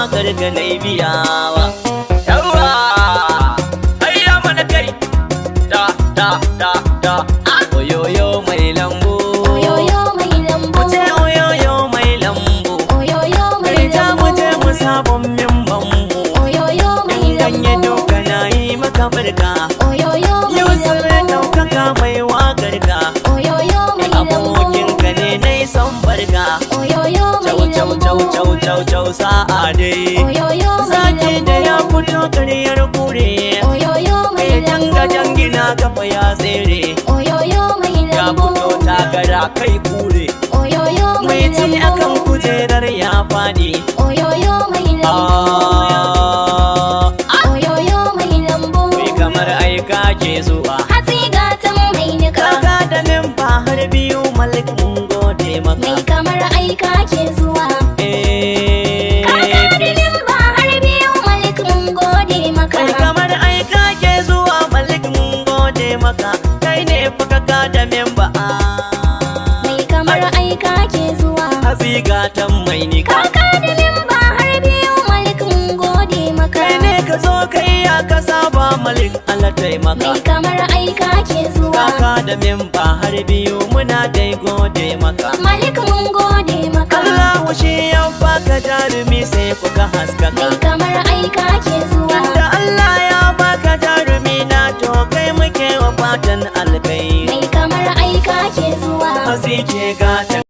wakar ka na biyawa. Yawa ayya mana kai da oyoyo mai lambu, oyoyo mai lambu, kuce oyoyo mai lambu, oyoyo mai kai ta lambu, muje mu sabon mimban mu, oyoyo mai ganye lambu, duka na yi maka barka, oyoyo mai yau sirrin lambu, daukaka mai wakar ka, oyoyo mai abokin lambu, ka ne na yi son barka. oyoyo mai lambu, Cau sa'a dai, oyoyo mai zaki da ya lambu, fito karyar kure, oyoyo mai mai janga lambu, jangina kafa ya tsere, oyoyo mai ya lambu, fito takara kai kure, oyoyo mai mai ci akan lambu, kujerar ya fadi. oyoyo mai lambu, oyoyo mai lambu, Mai kamar aika ke zuwa, hatsi gatan mai nika, kaka da memba har biyu malik mun gode maka. mai kamar aika ke zuwa. Eh, Kakadinin ba har biyu Malik mun gode maka. mai kamar aika ke zuwa malik mun gode maka, kai ne fa kaka da memba. Mai kamar aika ke zuwa. Hatsi gatan mai nika, Kakadinin ba har biyu Malik mun gode maka. kai ne ka zo kai ya ka saba malik Allah taimaka. Mai kamar aika ke zuwa. Kaka da memba har biyu muna dai gode maka. Malik mun gode maka. Allahu shi ya baka jarumi sai kuka haskaka. Mai kamar aika ke zuwa. Da Allah ya baka jarumi na to kai muke wa fatan alkai. Mai kamar aika ke zuwa. Hatsi ke gatan